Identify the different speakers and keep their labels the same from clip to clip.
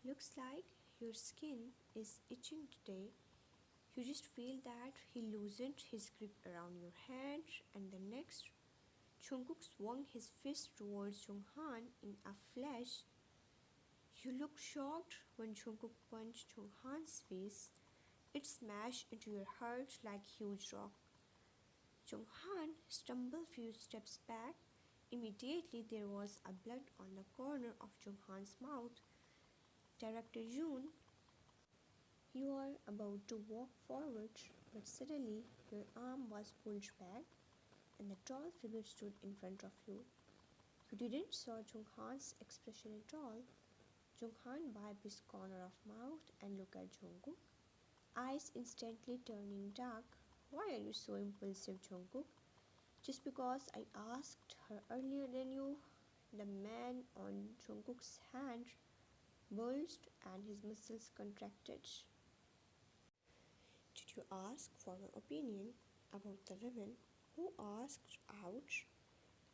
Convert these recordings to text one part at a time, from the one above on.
Speaker 1: Looks like your skin is itching today. You just feel that he loosened his grip around your hand, and the next, Jungkook swung his fist towards Jonghan in a flash. You looked shocked when Jungkook punched Jonghan's face. It smashed into your heart like a huge rock. Jonghan stumbled a few steps back. Immediately there was a blood on the corner of Jonghan's mouth. Director Yoon, you are about to walk forward, but suddenly your arm was pulled back and the tall figure stood in front of you. You didn't saw Jonghan's expression at all. Jonghan wiped his corner of mouth and looked at Jungkook, eyes instantly turning dark. Why are you so impulsive, Jungkook? Just because I asked her earlier than you? The man on Jungkook's hand bulged and his muscles contracted. Did you ask for my opinion about the women who asked out?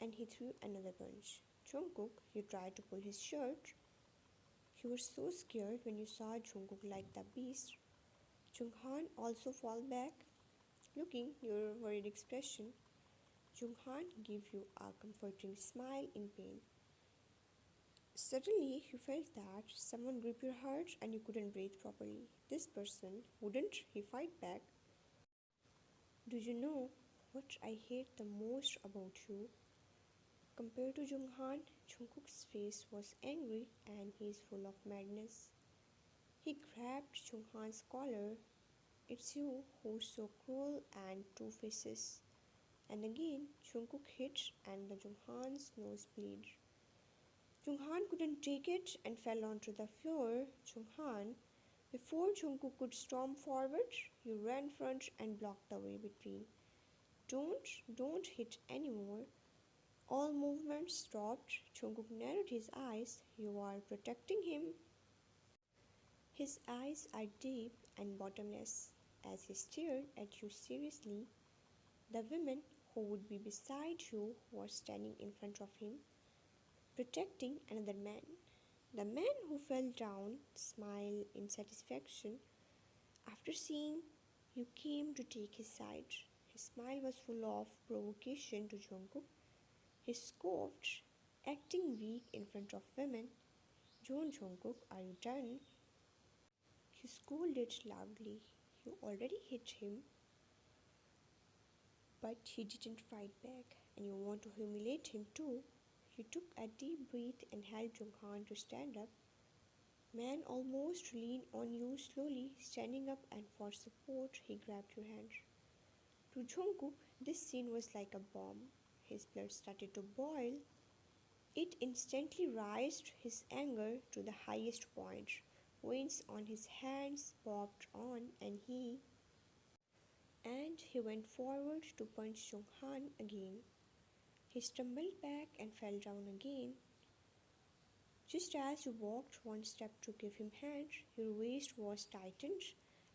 Speaker 1: And he threw another punch. Jungkook, you tried to pull his shirt. You were so scared when you saw Jungkook like the beast. Jonghan also fell back, looking your worried expression. Jonghan gave you a comforting smile in pain. Suddenly, you felt that someone gripped your heart and you couldn't breathe properly. This person, wouldn't he fight back? Do you know what I hate the most about you? Compared to Jonghan, Jungkook's face was angry and he is full of madness. He grabbed Jonghan's collar. It's you who's so cruel and two-faces. And again, Jungkook hit and the Jonghan's nose bleed. Jonghan couldn't take it and fell onto the floor. Jonghan, before Jungkook could storm forward, you ran front and blocked the way between. Don't hit anymore. All movement stopped. Jungkook narrowed his eyes. You are protecting him. His eyes are deep and bottomless as he stared at you seriously. The women who would be beside you were standing in front of him, protecting another man. The man who fell down smiled in satisfaction. After seeing you came to take his side, his smile was full of provocation to Jungkook. He scoffed, acting weak in front of women. Jungkook, are you done? You scolded loudly. You already hit him, but he didn't fight back, and you want to humiliate him too. You took a deep breath and helped Jonghan to stand up. Man almost leaned on you slowly, standing up, and for support he grabbed your hand. To Jungkook, this scene was like a bomb. His blood started to boil. It instantly raised his anger to the highest point. Veins on his hands popped on and he went forward to punch Jonghan again. He stumbled back and fell down again. Just as you walked one step to give him hand, your waist was tightened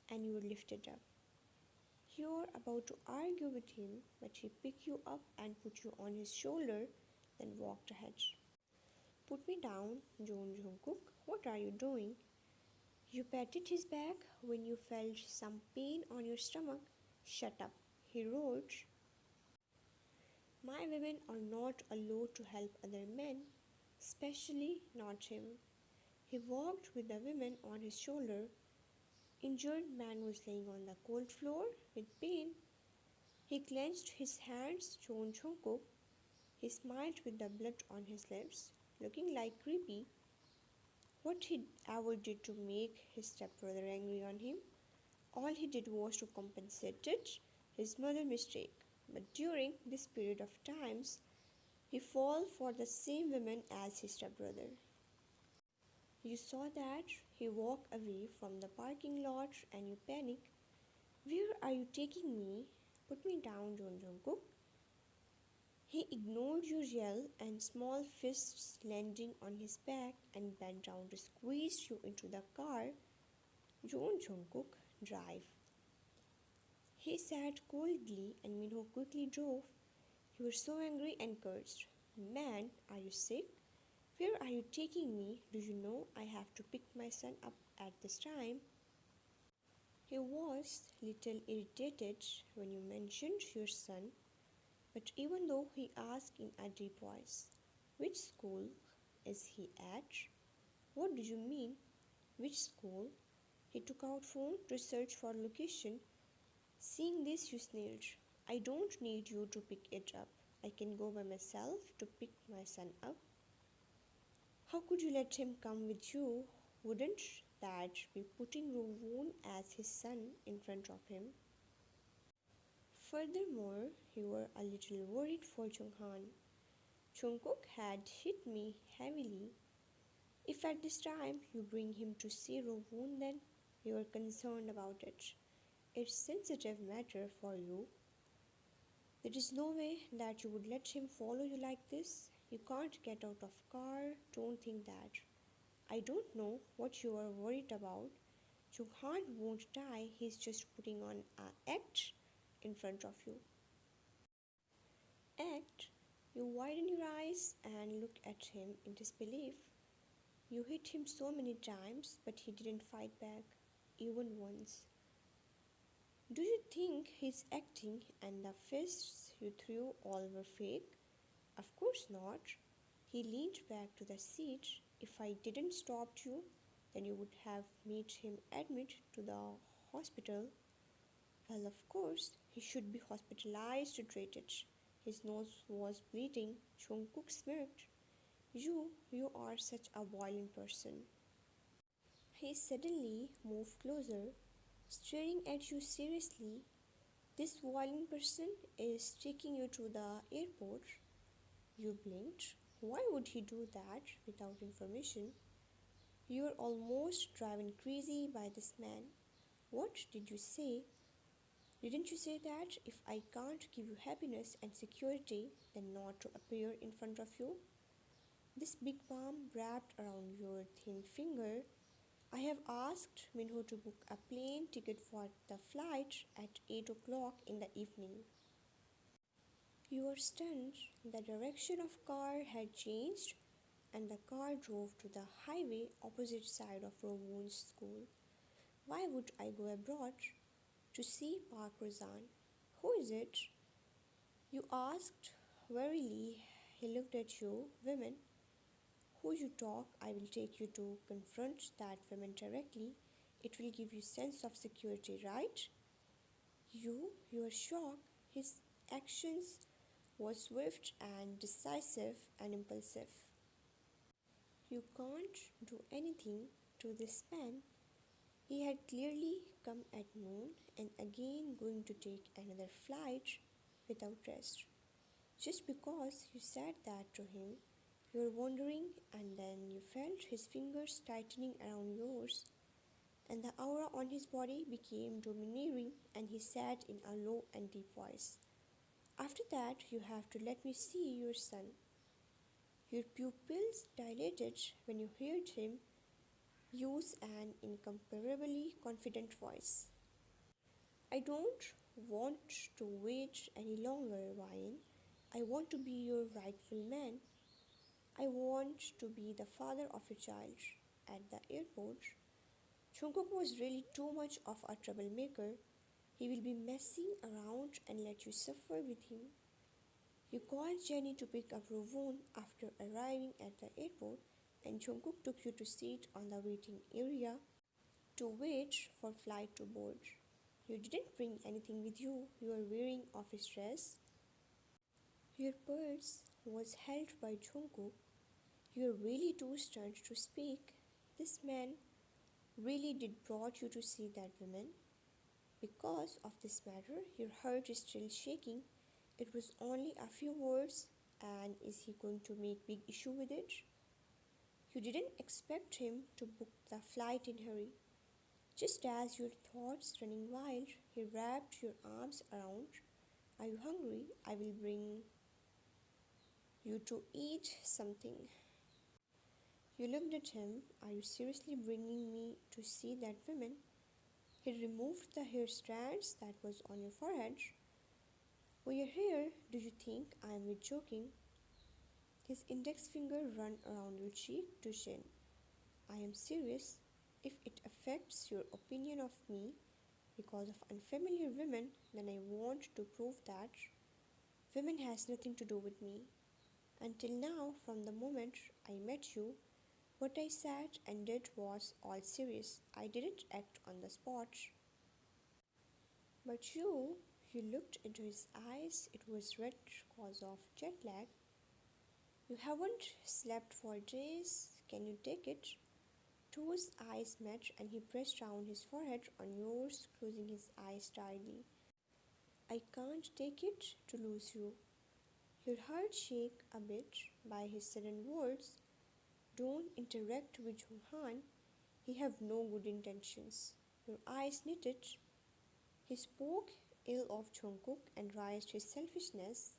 Speaker 1: and you were lifted up. You were about to argue with him, but he picked you up and put you on his shoulder, then walked ahead. Put me down, Jungkook. What are you doing? You patted his back when you felt some pain on your stomach. Shut up, he roared. My women are not allowed to help other men, especially not him. He walked with the women on his shoulder. Injured man was laying on the cold floor with pain. He clenched his hands, Jungkook. He smiled with the blood on his lips, looking like creepy. What he ever did to make his stepbrother angry on him? All he did was to compensate his mother's mistake. But during this period of times, he fell for the same woman as his stepbrother. You saw that he walked away from the parking lot and you panicked. Where are you taking me? Put me down, Jungkook. He ignored your yell and small fists landing on his back and bent down to squeeze you into the car. Jungkook, drive. He said coldly and Minho quickly drove. He was so angry and cursed. Man, are you sick? Where are you taking me? Do you know I have to pick my son up at this time? He was little irritated when you mentioned your son, but even though he asked in a deep voice, which school is he at? What do you mean? Which school? He took out phone to search for location. Seeing this, you sneered. I don't need you to pick it up. I can go by myself to pick my son up. How could you let him come with you? Wouldn't that be putting Rowoon as his son in front of him? Furthermore, you were a little worried for Junghan. Jungkook had hit me heavily. If at this time you bring him to see Rowoon, then you are concerned about it. It's sensitive matter for you. There is no way that you would let him follow you like this. You can't get out of car. Don't think that. I don't know what you are worried about. Junghan won't die. He's just putting on an act in front of you. Act? You widen your eyes and look at him in disbelief. You hit him so many times, but he didn't fight back, even once. Do you think he's acting and the fists you threw all were fake? Of course not. He leaned back to the seat. If I didn't stop you, then you would have made him admit to the hospital. Well, of course, he should be hospitalized to treat it. His nose was bleeding. Jungkook smirked. You are such a violent person. He suddenly moved closer, staring at you seriously. This violent person is taking you to the airport. You blinked. Why would he do that without information? You're almost driven crazy by this man. What did you say? Didn't you say that if I can't give you happiness and security, then not to appear in front of you? This big palm wrapped around your thin finger. I have asked Minho to book a plane ticket for the flight at 8 o'clock in the evening. You were stunned. The direction of car had changed and the car drove to the highway opposite side of Rowoon's school. Why would I go abroad? To see Park Rozan. Who is it? You asked wearily. He looked at you. Women. Who you talk, I will take you to confront that woman directly. It will give you sense of security, right? You are shocked. His actions were swift and decisive and impulsive. You can't do anything to this man. He had clearly come at noon and again going to take another flight without rest. Just because you said that to him, you were wondering and then you felt his fingers tightening around yours and the aura on his body became domineering and he said in a low and deep voice, after that you have to let me see your son. Your pupils dilated when you heard him use an incomparably confident voice. I don't want to wait any longer, Ryan. I want to be your rightful man. I want to be the father of your child. At the airport, Jungkook was really too much of a troublemaker. He will be messing around and let you suffer with him. You called Jenny to pick up Rowoon after arriving at the airport and Jungkook took you to sit on the waiting area to wait for flight to board. You didn't bring anything with you. You were wearing office dress. Your purse was held by Jungkook. You were really too stunned to speak. This man really did brought you to see that woman. Because of this matter, your heart is still shaking. It was only a few words, and is he going to make big issue with it? You didn't expect him to book the flight in hurry. Just as your thoughts running wild, he wrapped your arms around. Are you hungry? I will bring you to eat something. You looked at him. Are you seriously bringing me to see that woman? He removed the hair strands that was on your forehead. We are here. Do you think I am joking? His index finger run around your cheek to chin. I am serious. If it affects your opinion of me because of unfamiliar women, then I want to prove that women has nothing to do with me. Until now, from the moment I met you, what I said and did was all serious. I didn't act on the spot. But you looked into his eyes. It was red cause of jet lag. You haven't slept for days. Can you take it? To's eyes met and he pressed down his forehead on yours, closing his eyes tightly. I can't take it to lose you. Your heart shook a bit by his sudden words. Don't interact with Johan. He have no good intentions. Your eyes knitted. He spoke ill of Jungkook and raised his selfishness.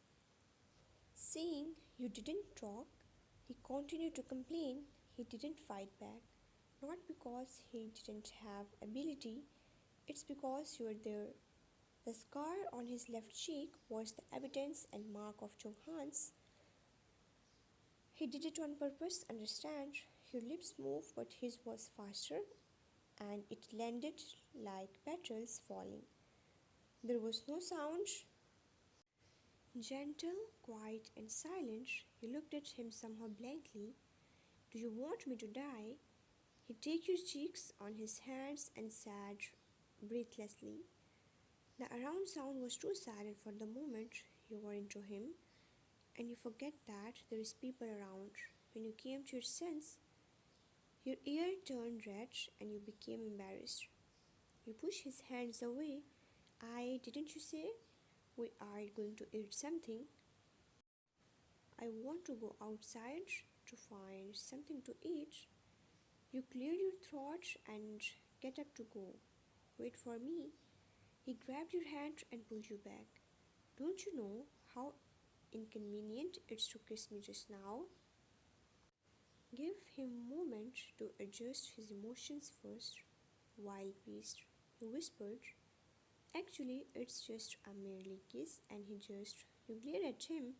Speaker 1: Seeing you didn't talk, he continued to complain. He didn't fight back. Not because he didn't have ability, it's because you were there. The scar on his left cheek was the evidence and mark of Jonghan's. He did it on purpose, understand? Your lips moved, but his was faster, and it landed like petals falling. There was no sound. Gentle, quiet, and silent, you looked at him somehow blankly. Do you want me to die? He took your cheeks on his hands and said breathlessly. The around sound was too silent for the moment you were into him, and you forget that there is people around. When you came to your sense, your ear turned red and you became embarrassed. You pushed his hands away. Didn't you say? We are going to eat something. I want to go outside to find something to eat. You cleared your throat and get up to go. Wait for me. He grabbed your hand and pulled you back. Don't you know how inconvenient it's to kiss me just now? Give him a moment to adjust his emotions first. Wild beast, he whispered. Actually, it's just a merely kiss, and you glared at him.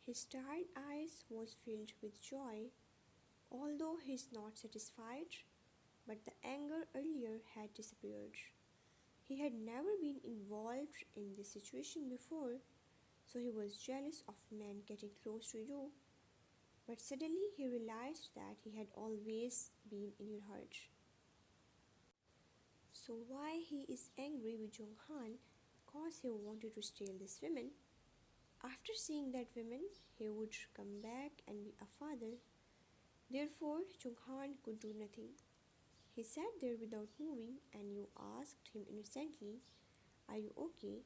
Speaker 1: His tired eyes was filled with joy, although he's not satisfied, but the anger earlier had disappeared. He had never been involved in this situation before, so he was jealous of men getting close to you. But suddenly he realized that he had always been in your heart. So why he is angry with Jonghan? Because he wanted to steal this woman. After seeing that woman, he would come back and be a father. Therefore, Jonghan could do nothing. He sat there without moving, and you asked him innocently, Are you okay?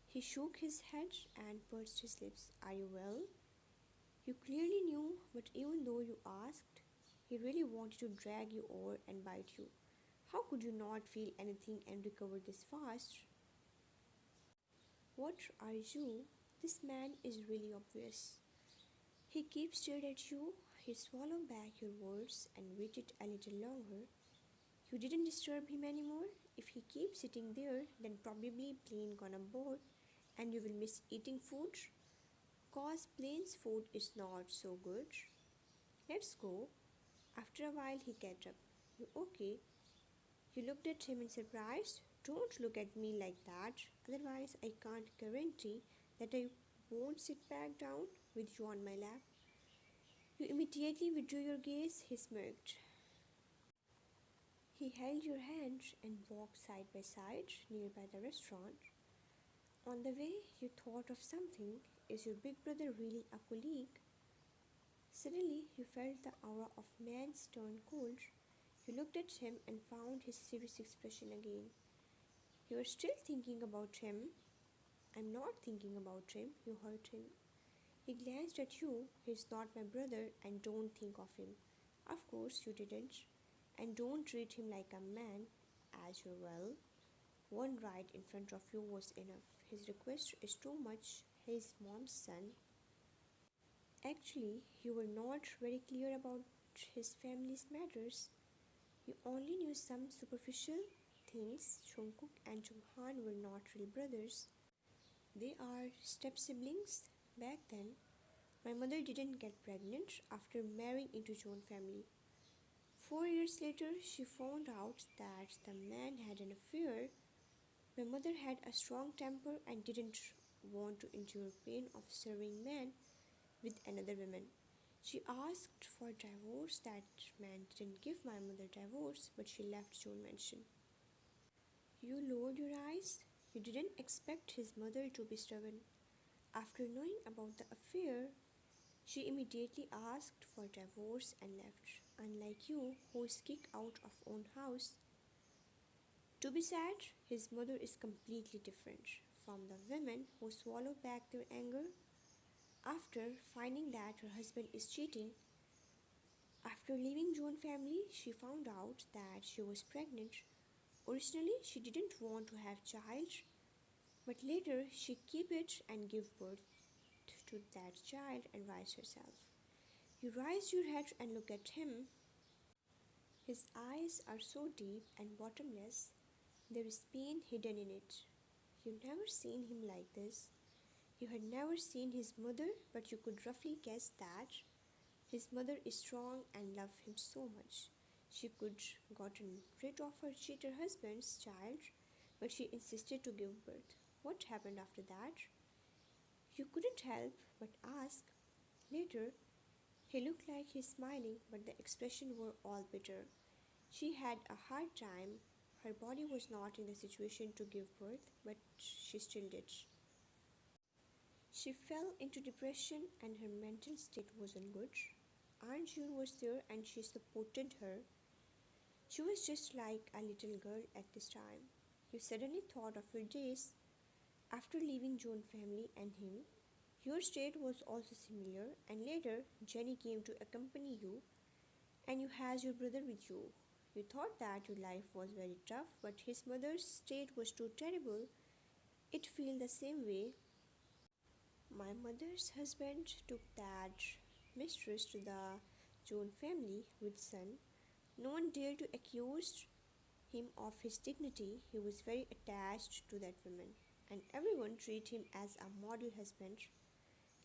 Speaker 1: He shook his head and pursed his lips. Are you well? You clearly knew, but even though you asked, he really wanted to drag you over and bite you. How could you not feel anything and recover this fast? What are you? This man is really obvious. He keeps stared at you. He swallowed back your words and waited a little longer. You didn't disturb him anymore. If he keeps sitting there, then probably plane gonna board and you will miss eating food. Cause plane's food is not so good. Let's go. After a while he got up. You okay? You looked at him in surprise. Don't look at me like that, otherwise I can't guarantee that I won't sit back down with you on my lap. You immediately withdrew your gaze, he smirked. He held your hand and walked side by side nearby the restaurant. On the way, you thought of something. Is your big brother really a colleague? Suddenly, you felt the aura of man's turn cold. You looked at him and found his serious expression again. You are still thinking about him. I'm not thinking about him, you heard him. He glanced at you. He's not my brother and don't think of him. Of course you didn't. And don't treat him like a man, as you will. One right in front of you was enough. His request is too much. His mom's son. Actually, you were not very clear about his family's matters. You only knew some superficial things. Jungkook and Jonghan were not real brothers. They are step siblings back then. My mother didn't get pregnant after marrying into John family. 4 years later, she found out that the man had an affair. My mother had a strong temper and didn't want to endure pain of serving man with another woman. She asked for divorce. That man didn't give my mother divorce, but she left John mansion. You lowered your eyes. You didn't expect his mother to be stubborn. After knowing about the affair, she immediately asked for divorce and left, unlike you, who is kicked out of own house. To be sad, his mother is completely different from the women who swallow back their anger after finding that her husband is cheating. After leaving Joan family, she found out that she was pregnant. Originally, she didn't want to have child, but later she keep it and give birth to that child and rise herself. You raise your head and look at him. His eyes are so deep and bottomless, there is pain hidden in it. You never seen him like this. You had never seen his mother, but you could roughly guess that his mother is strong and loved him so much. She could gotten rid of her cheater husband's child, but she insisted to give birth. What happened after that? You couldn't help but ask. Later, he looked like he's smiling, but the expression were all bitter. She had a hard time. Her body was not in the situation to give birth, but she still did. She fell into depression and her mental state wasn't good. Aunt June was there and she supported her. She was just like a little girl at this time. You suddenly thought of your days after leaving Joan family and him. Your state was also similar, and later Jenny came to accompany you, and you had your brother with you. You thought that your life was very tough, but his mother's state was too terrible. It felt the same way. My mother's husband took that mistress to the Joan family with son. No one dared to accuse him of his dignity. He was very attached to that woman, and everyone treated him as a model husband.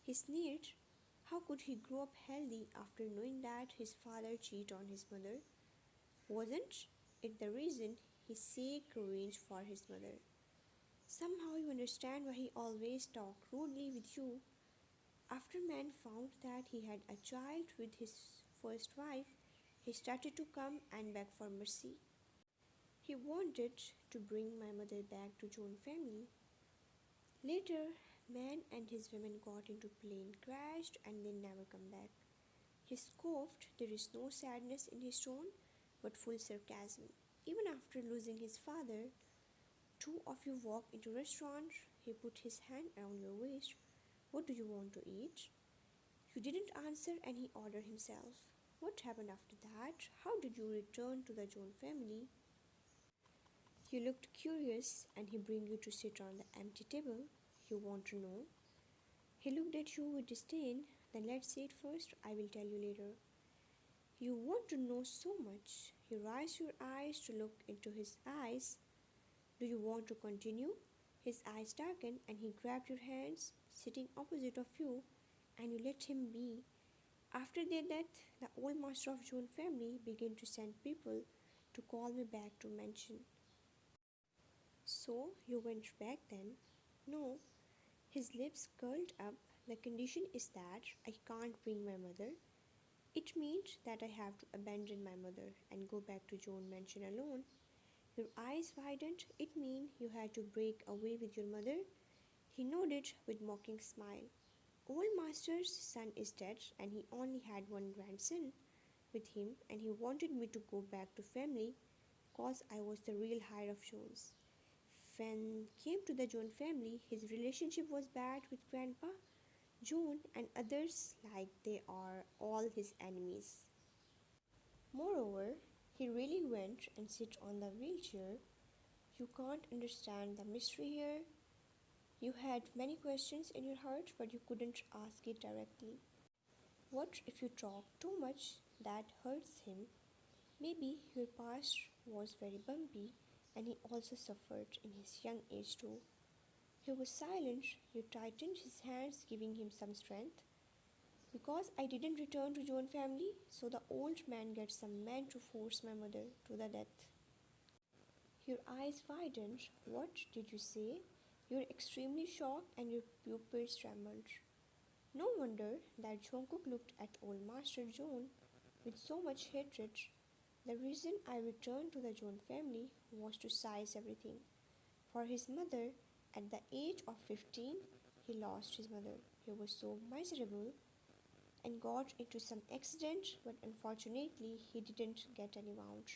Speaker 1: He sneered. How could he grow up healthy after knowing that his father cheated on his mother? Wasn't it the reason he sought revenge for his mother? Somehow you understand why he always talked rudely with you. After man found that he had a child with his first wife, he started to come and beg for mercy. He wanted to bring my mother back to Joan family. Later, man and his women got into plane, crashed, and they never come back. He scoffed. There is no sadness in his tone, but full sarcasm. Even after losing his father, two of you walk into a restaurant. He put his hand around your waist. What do you want to eat? You didn't answer and he ordered himself. What happened after that? How did you return to the Joan family? You looked curious and he bring you to sit on the empty table. You want to know? He looked at you with disdain. Then let's say it first, I will tell you later. You want to know so much. You raised your eyes to look into his eyes. Do you want to continue? His eyes darkened and he grabbed your hands, sitting opposite of you, and you let him be. After their death, the old master of Joan family began to send people to call me back to mention. So you went back then? No. His lips curled up. The condition is that I can't bring my mother. It means that I have to abandon my mother and go back to Joan mansion alone. Your eyes widened. It means you had to break away with your mother. He nodded with mocking smile. Old master's son is dead and he only had one grandson with him and he wanted me to go back to family cause I was the real heir of Jones. When came to the Joan family, his relationship was bad with Grandpa, Joan and others like they are all his enemies. Moreover, he really went and sit on the wheelchair. You can't understand the mystery here. You had many questions in your heart, but you couldn't ask it directly. What if you talk too much? That hurts him. Maybe your past was very bumpy and he also suffered in his young age too. He was silent. You tightened his hands, giving him some strength. Because I didn't return to John family, so the old man gets some man to force my mother to the death. Your eyes widened. What did you say? You were extremely shocked and your pupils trembled. No wonder that Jungkook looked at old Master John with so much hatred. The reason I returned to the John family was to seize everything. For his mother, at the age of 15, he lost his mother. He was so miserable and got into some accident, but unfortunately, he didn't get any wound.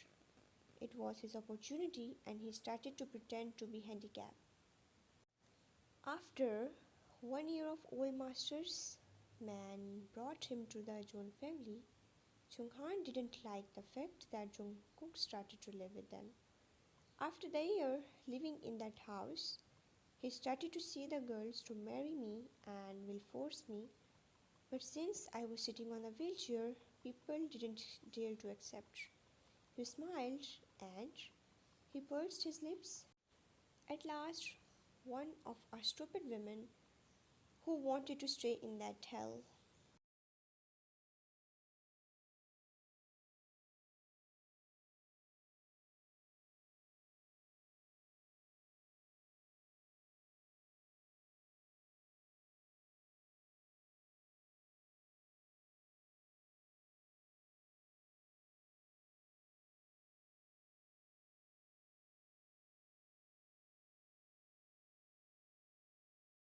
Speaker 1: It was his opportunity, and he started to pretend to be handicapped. After 1 year of old master's man brought him to the John family, Junghan didn't like the fact that Jungkook started to live with them. After the year living in that house, he started to see the girls to marry me and will force me. But since I was sitting on a wheelchair, people didn't dare to accept. He smiled and he pursed his lips. At last, one of our stupid women who wanted to stay in that hell